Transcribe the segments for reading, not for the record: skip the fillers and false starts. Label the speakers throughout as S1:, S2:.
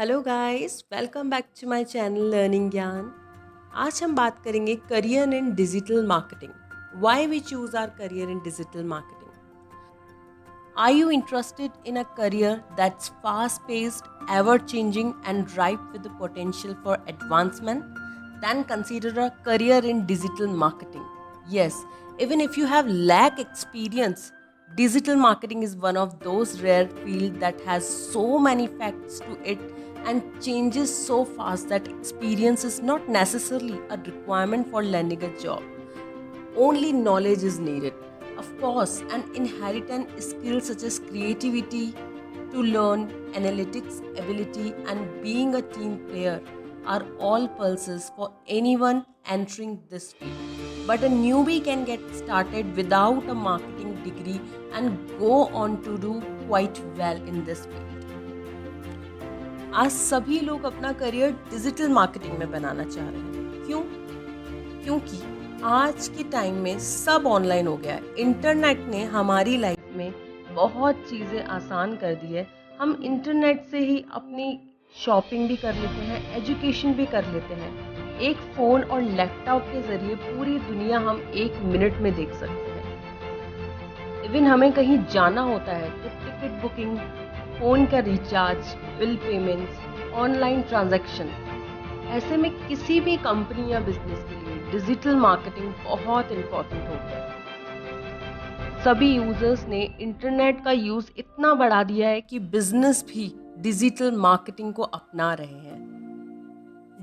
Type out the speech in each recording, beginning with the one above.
S1: Hello guys, welcome back to my channel learning Gyan. आज हम बात करेंगे career in digital marketing. Why we choose our career in digital marketing. Are you interested in a career that's fast paced, ever changing, and ripe with the potential for advancement? Then consider a career in digital marketing. Yes, even if you have lack experience, digital marketing is one of those rare fields that has so many facts to it and changes so fast that experience is not necessarily a requirement for landing a job. Only knowledge is needed. Of course, an inherent skill such as creativity, to learn, analytics ability, and being a team player are all pulses for anyone entering this field. But a newbie can get started without a marketing degree and go on to do quite well in this field. आज सभी लोग अपना career digital marketing में बनाना चाह रहे हैं। क्यों? क्योंकि आज के टाइम में सब ऑनलाइन हो गया है। इंटरनेट ने हमारी लाइफ में बहुत चीज़ें आसान कर दी है। हम इंटरनेट से ही अपनी शॉपिंग भी कर लेते हैं, एजुकेशन भी कर लेते हैं। एक फ़ोन और लैपटॉप के ज़रिए पूरी दुनिया हम एक मिनट में देख सकते हैं। इवन हमें कहीं जाना होता है तो टिकट बुकिंग, फ़ोन का recharge, bill payments, online transaction, ऐसे में किसी भी कंपनी या बिजनेस के लिए डिजिटल मार्केटिंग बहुत इम्पोर्टेंट हो गया है। सभी यूजर्स ने इंटरनेट का यूज इतना बढ़ा दिया है कि बिजनेस भी डिजिटल मार्केटिंग को अपना रहे हैं।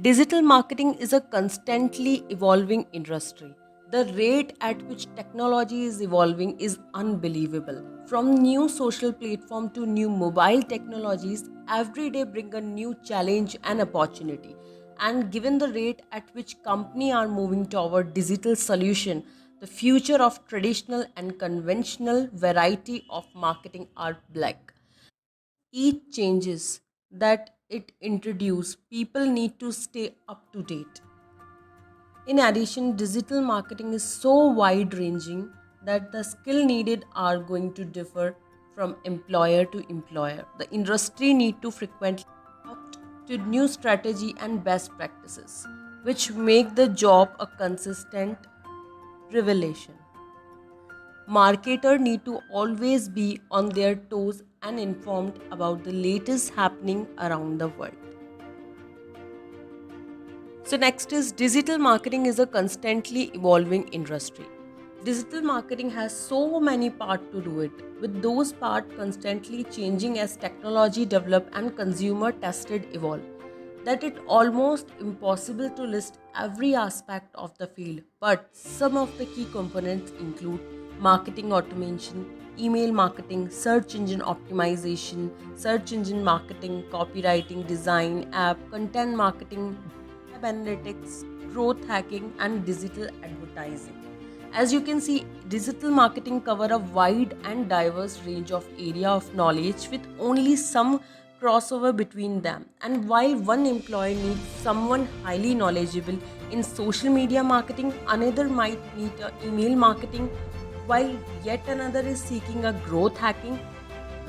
S1: Digital marketing is a constantly evolving industry. The rate at which technology is evolving is unbelievable. From new social platform to new mobile technologies, every day bring a new challenge and opportunity. And given the rate at which companies are moving toward digital solution, the future of traditional and conventional variety of marketing are black. Each changes that it introduces, people need to stay up to date. In addition, digital marketing is so wide ranging that the skill needed are going to differ from employer to employer. The industry need to frequently adopt to new strategy and best practices, which make the job a consistent revelation. Marketers need to always be on their toes and informed about the latest happening around the world. So next is digital marketing is a constantly evolving industry. Digital marketing has so many parts to do it, with those parts constantly changing as technology develop and consumer tested evolve, that it almost impossible to list every aspect of the field. But some of the key components include marketing automation, email marketing, search engine optimization, search engine marketing, copywriting, design, app, content marketing, web analytics, growth hacking, and digital advertising. As you can see, digital marketing cover a wide and diverse range of area of knowledge with only some crossover between them. And while one employee needs someone highly knowledgeable in social media marketing, another might need email marketing, while yet another is seeking a growth hacking.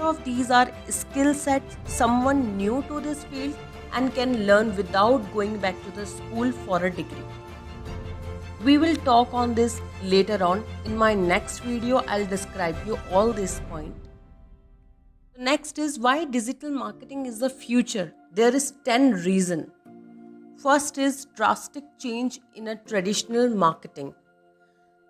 S1: All of these are skill sets someone new to this field and can learn without going back to the school for a degree. We will talk on this later on. In my next video, I'll describe you all this point. Next is why digital marketing is the future. There is 10 reasons. First is drastic change in a traditional marketing.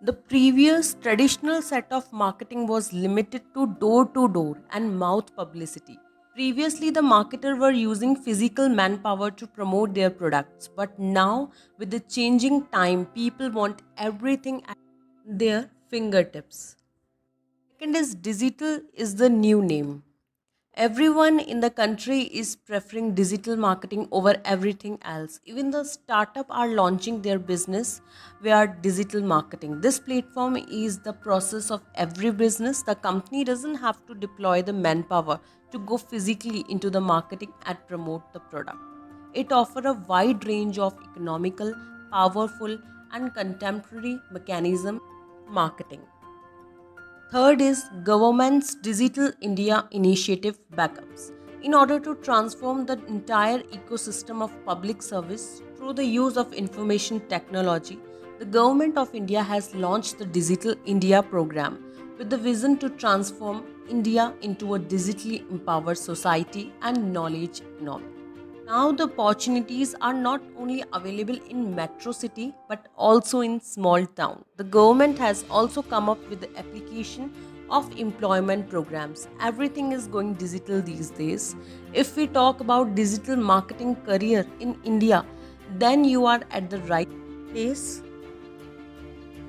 S1: The previous traditional set of marketing was limited to door and mouth publicity. Previously, the marketers were using physical manpower to promote their products, but now, with the changing time, people want everything at their fingertips. Second is digital is the new name. Everyone in the country is preferring digital marketing over everything else. Even the startup are launching their business via digital marketing. This platform is the process of every business. The company doesn't have to deploy the manpower to go physically into the marketing and promote the product. It offers a wide range of economical, powerful, and contemporary mechanism marketing. Third is government's Digital India initiative backups. in order to transform the entire ecosystem of public service through the use of information technology. The Government of India has launched the Digital India program with the vision to transform India into a digitally empowered society and knowledge economy. Now the opportunities are not only available in metro city but also in small town. The government has also come up with the application of employment programs. Everything is going digital these days. If we talk about digital marketing career in India, then you are at the right place.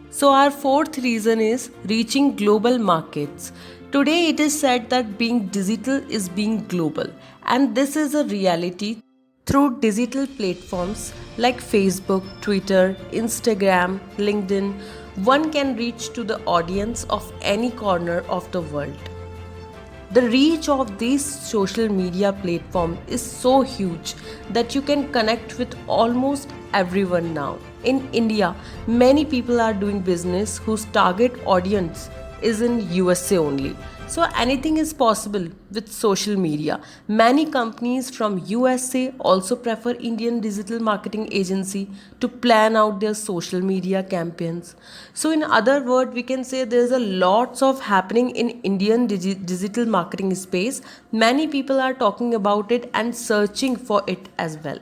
S1: So, our fourth reason is reaching global markets. Today, it is said that being digital is being global, and this is a reality through digital platforms like Facebook, Twitter, Instagram, LinkedIn. One can reach to the audience of any corner of the world. The reach of these social media platform is so huge that you can connect with almost everyone now. In India, many people are doing business whose target audience is in USA only. So anything is possible with social media. Many companies from USA also prefer Indian digital marketing agency to plan out their social media campaigns. So in other words, we can say there's a lots of happening in Indian digital marketing space. Many people are talking about it and searching for it as well.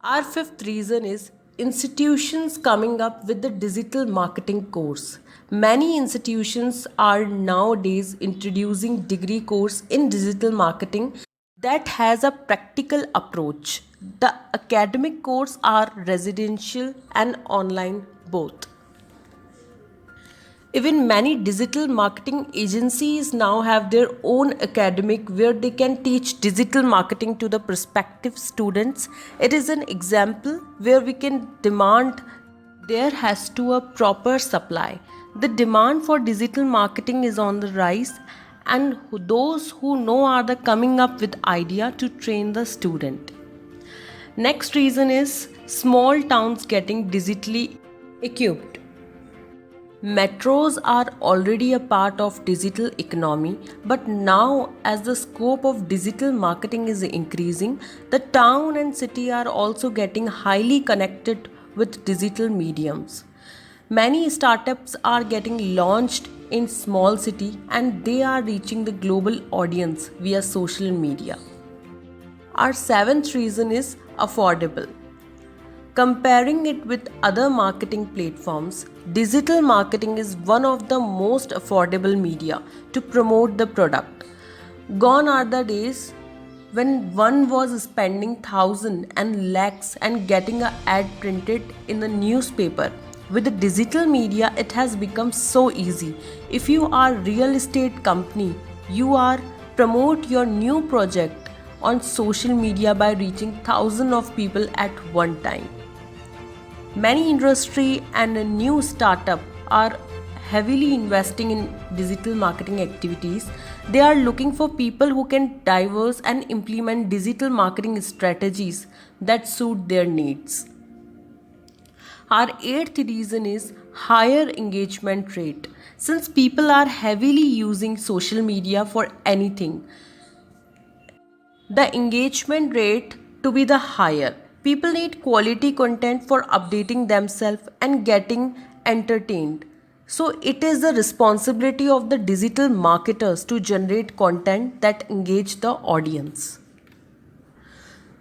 S1: Our fifth reason is institutions coming up with the digital marketing course. Many institutions are nowadays introducing degree course in digital marketing that has a practical approach. The academic course are residential and online both. Even many digital marketing agencies now have their own academic where they can teach digital marketing to the prospective students. It is an example where we can demand there has to a proper supply. The demand for digital marketing is on the rise and those who know are the coming up with idea to train the student. Next reason is small towns getting digitally equipped. Metros are already a part of digital economy, but now as the scope of digital marketing is increasing, the town and city are also getting highly connected with digital mediums. Many startups are getting launched in small city and they are reaching the global audience via social media. Our seventh reason is affordable. Comparing it with other marketing platforms, digital marketing is one of the most affordable media to promote the product. Gone are the days when one was spending thousands and lakhs and getting an ad printed in the newspaper. With the digital media, it has become so easy. If you are real estate company, you are promote your new project on social media by reaching thousands of people at one time. Many industry and a new startup are heavily investing in digital marketing activities. They are looking for people who can diverse and implement digital marketing strategies that suit their needs. Our eighth reason is higher engagement rate. Since people are heavily using social media for anything, the engagement rate to be the higher. People need quality content for updating themselves and getting entertained. So it is the responsibility of the digital marketers to generate content that engage the audience.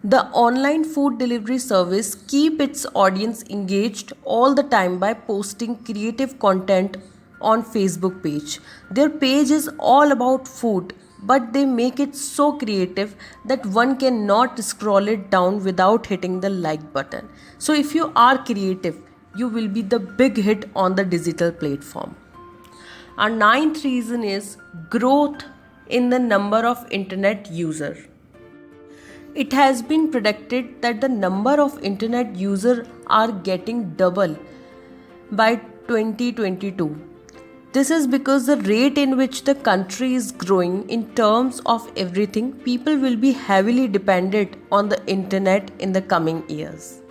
S1: The online food delivery service keep its audience engaged all the time by posting creative content on Facebook page. Their page is all about food, but they make it so creative that one cannot scroll it down without hitting the like button. So if you are creative, you will be the big hit on the digital platform. Our ninth reason is growth in the number of internet users. It has been predicted that the number of internet users are getting double by 2022. This is because the rate in which the country is growing in terms of everything, people will be heavily dependent on the internet in the coming years.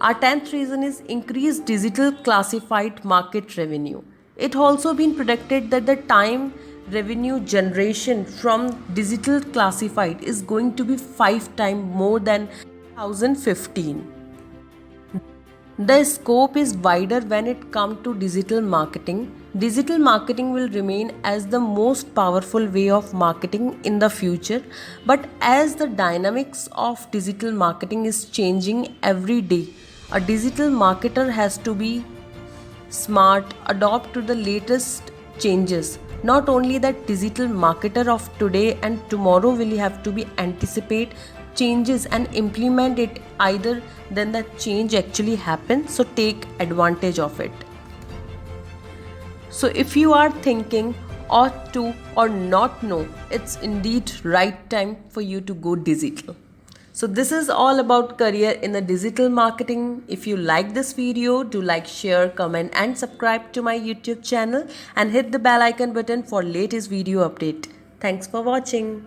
S1: Our 10th reason is increased digital classified market revenue. It also been predicted that the time revenue generation from digital classified is going to be 5 times more than 2015. The scope is wider when it comes to digital marketing. Digital marketing will remain as the most powerful way of marketing in the future, but as the dynamics of digital marketing is changing every day, a digital marketer has to be smart, adopt to the latest changes. Not only that, digital marketer of today and tomorrow will have to be anticipate changes and implement it, either then that change actually happens, so take advantage of it. So if you are thinking ought to or not know, it's indeed right time for you to go digital. So this is all about career in the digital marketing. If you like this video, do like, share, comment and subscribe to my YouTube channel and hit the bell icon button for latest video update. Thanks for watching.